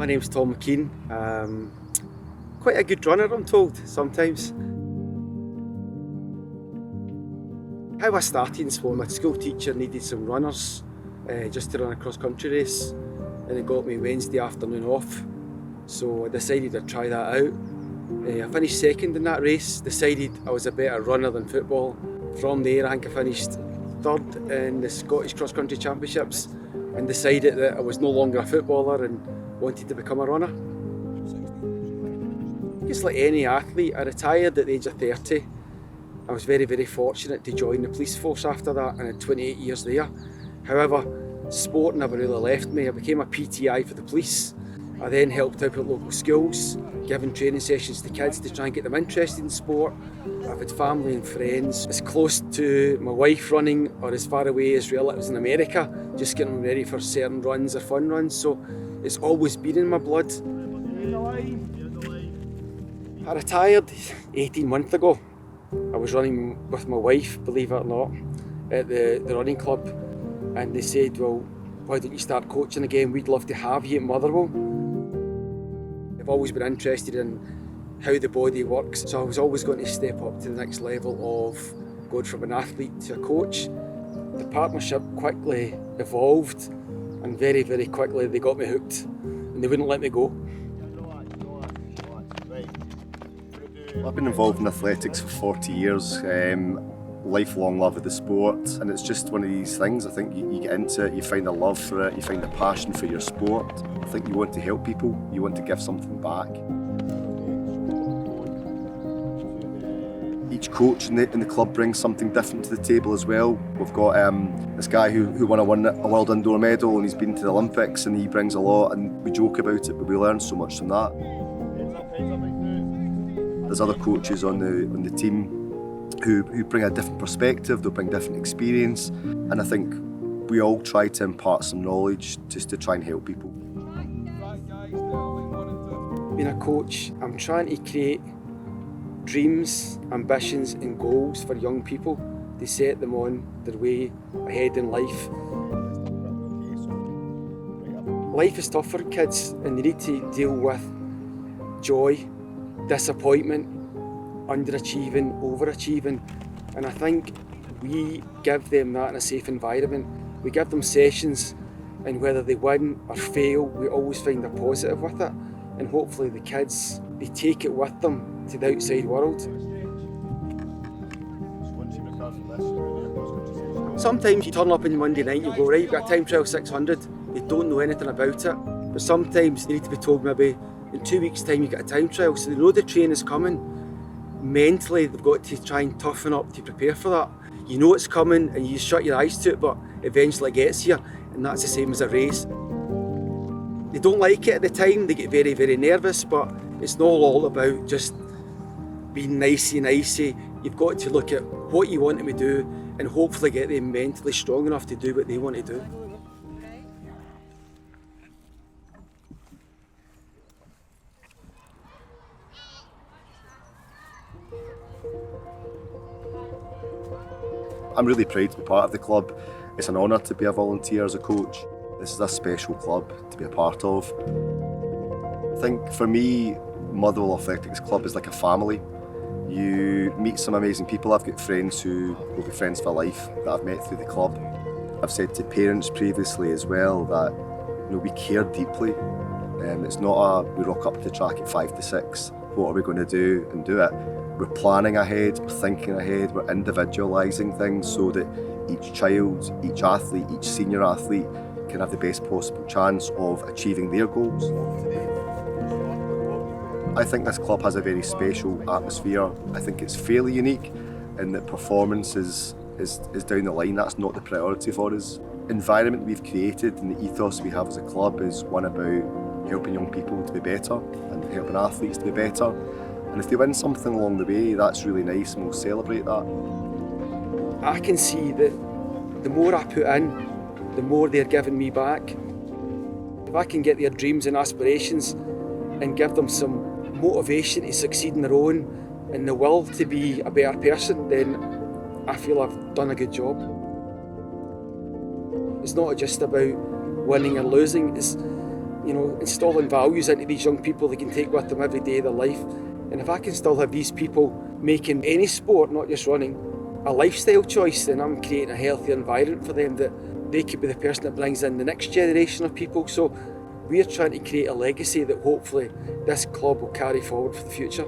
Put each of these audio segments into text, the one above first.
My name's Tom McKean. Quite a good runner, I'm told, sometimes. How I started in sport, my school teacher needed some runners just to run a cross-country race, and it got me Wednesday afternoon off. So I decided I'd try that out. I finished second in that race, decided I was a better runner than football. From there I think I finished third in the Scottish Cross-Country Championships and decided that I was no longer a footballer and wanted to become a runner. Just like any athlete, I retired at the age of 30. I was very, very fortunate to join the police force after that and had 28 years there. However, sport never really left me. I became a PTI for the police. I then helped out at local schools, giving training sessions to kids to try and get them interested in sport. I've had family and friends as close to my wife running or as far away as relatives in America, just getting them ready for certain runs or fun runs. So it's always been in my blood. I retired 18 months ago. I was running with my wife, believe it or not, at the running club, and they said, well, why don't you start coaching again? We'd love to have you at Motherwell. I've always been interested in how the body works, so I was always going to step up to the next level of going from an athlete to a coach. The partnership quickly evolved, and very, very quickly they got me hooked, and they wouldn't let me go. I've been involved in athletics for 40 years, lifelong love of the sport, and it's just one of these things. I think you get into it, you find a love for it, you find a passion for your sport. I think you want to help people, you want to give something back. Each coach in the club brings something different to the table as well. We've got this guy who won a world indoor medal and he's been to the Olympics, and he brings a lot, and we joke about it, but we learn so much from that. There's other coaches on the team who bring a different perspective, they'll bring different experience, and I think we all try to impart some knowledge just to try and help people. Being a coach, I'm trying to create dreams, ambitions and goals for young people to set them on their way ahead in life. Life is tough for kids and they need to deal with joy, disappointment, underachieving, overachieving, and I think we give them that in a safe environment. We give them sessions, and whether they win or fail, we always find a positive with it, and hopefully the kids, they take it with them to the outside world. Sometimes you turn up on Monday night, you go, right, you've got a time trial 600, they don't know anything about it, but sometimes they need to be told maybe in 2 weeks' time you get a time trial, so they know the train is coming. Mentally, they've got to try and toughen up to prepare for that. You know it's coming and you shut your eyes to it, but eventually it gets here, and that's the same as a race. They don't like it at the time, they get very, very nervous, but it's not all about just being nicey. You've got to look at what you want them to do and hopefully get them mentally strong enough to do what they want to do. I'm really proud to be part of the club. It's an honour to be a volunteer as a coach. This is a special club to be a part of. I think for me, Motherwell Athletics Club is like a family. You meet some amazing people. I've got friends who will be friends for life that I've met through the club. I've said to parents previously as well that we care deeply. It's not we rock up to the track at 5 to 6. What are we going to do and do it? We're planning ahead, we're thinking ahead, we're individualising things so that each child, each athlete, each senior athlete can have the best possible chance of achieving their goals. I think this club has a very special atmosphere. I think it's fairly unique in that performance is down the line. That's not the priority for us. The environment we've created and the ethos we have as a club is one about helping young people to be better and helping athletes to be better. And if they win something along the way, that's really nice and we'll celebrate that. I can see that the more I put in, the more they're giving me back. If I can get their dreams and aspirations and give them some motivation to succeed in their own and the will to be a better person, then I feel I've done a good job. It's not just about winning or losing, it's installing values into these young people they can take with them every day of their life. And if I can still have these people making any sport, not just running, a lifestyle choice, then I'm creating a healthier environment for them, that they could be the person that brings in the next generation of people. So we're trying to create a legacy that hopefully this club will carry forward for the future.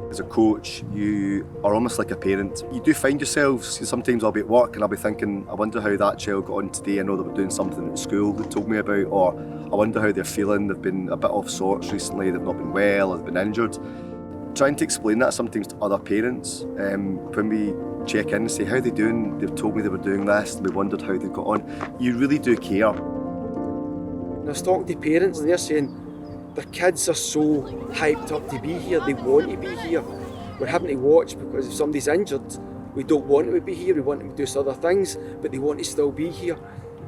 As a coach, you are almost like a parent. You do find yourselves, sometimes I'll be at work and I'll be thinking, I wonder how that child got on today. I know they were doing something at school they told me about, or I wonder how they're feeling. They've been a bit off sorts recently, they've not been well, or they've been injured. Trying to explain that sometimes to other parents, when we check in and say, how are they doing? They've told me they were doing this, and we wondered how they got on. You really do care. And I was talking to parents and they're saying, their kids are so hyped up to be here, they want to be here. We're having to watch because if somebody's injured, we don't want them to be here, we want them to do other things, but they want to still be here.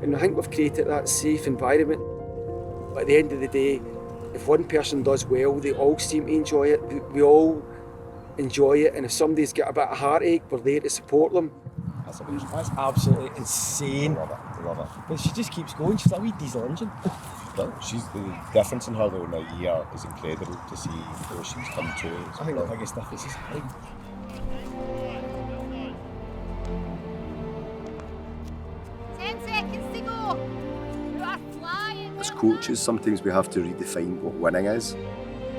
And I think we've created that safe environment. But at the end of the day, if one person does well, they all seem to enjoy it, we all enjoy it, and if somebody's got a bit of heartache, we're there to support them. That's absolutely insane. I love it. But she just keeps going, she's like a wee diesel engine. Well, the difference in her though in a year is incredible to see where she's come to. I think the biggest difference is height. 10 seconds to go. You are flying. As coaches, sometimes we have to redefine what winning is.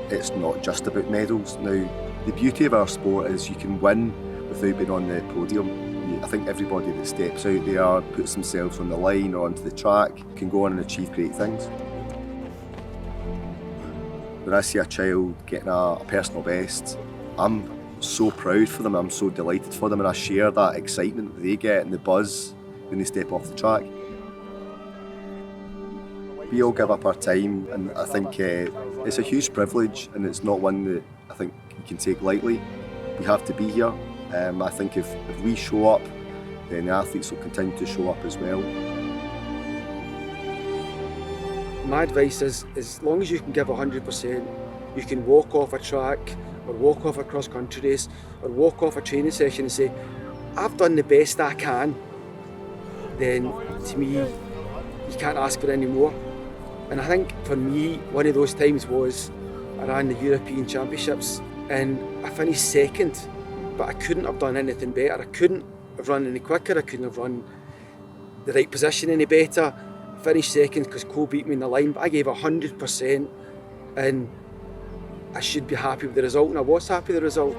It's not just about medals. Now, the beauty of our sport is you can win without being on the podium. I think everybody that steps out there, puts themselves on the line or onto the track, can go on and achieve great things. When I see a child getting a personal best, I'm so proud for them, I'm so delighted for them, and I share that excitement that they get and the buzz when they step off the track. We all give up our time, and I think it's a huge privilege, and it's not one that I think you can take lightly. We have to be here. I think if we show up, then the athletes will continue to show up as well. My advice is, as long as you can give 100%, you can walk off a track or walk off a cross-country race or walk off a training session and say, I've done the best I can, then to me, you can't ask for any more. And I think for me, one of those times was I ran the European Championships and I finished second, but I couldn't have done anything better. I couldn't have run any quicker, I couldn't have run the right position any better. I finished second because Cole beat me in the line, but I gave 100% and I should be happy with the result, and I was happy with the result.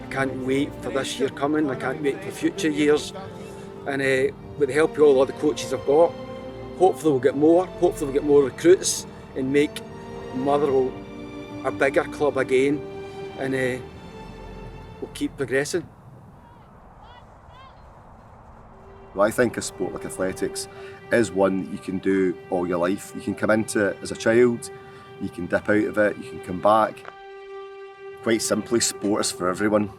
I can't wait for this year coming, I can't wait for future years, and with the help of all the other coaches I've got, hopefully we'll get more recruits and make Motherwell a bigger club again, and we'll keep progressing. Well, I think a sport like athletics is one you can do all your life. You can come into it as a child, you can dip out of it, you can come back. Quite simply, sport is for everyone.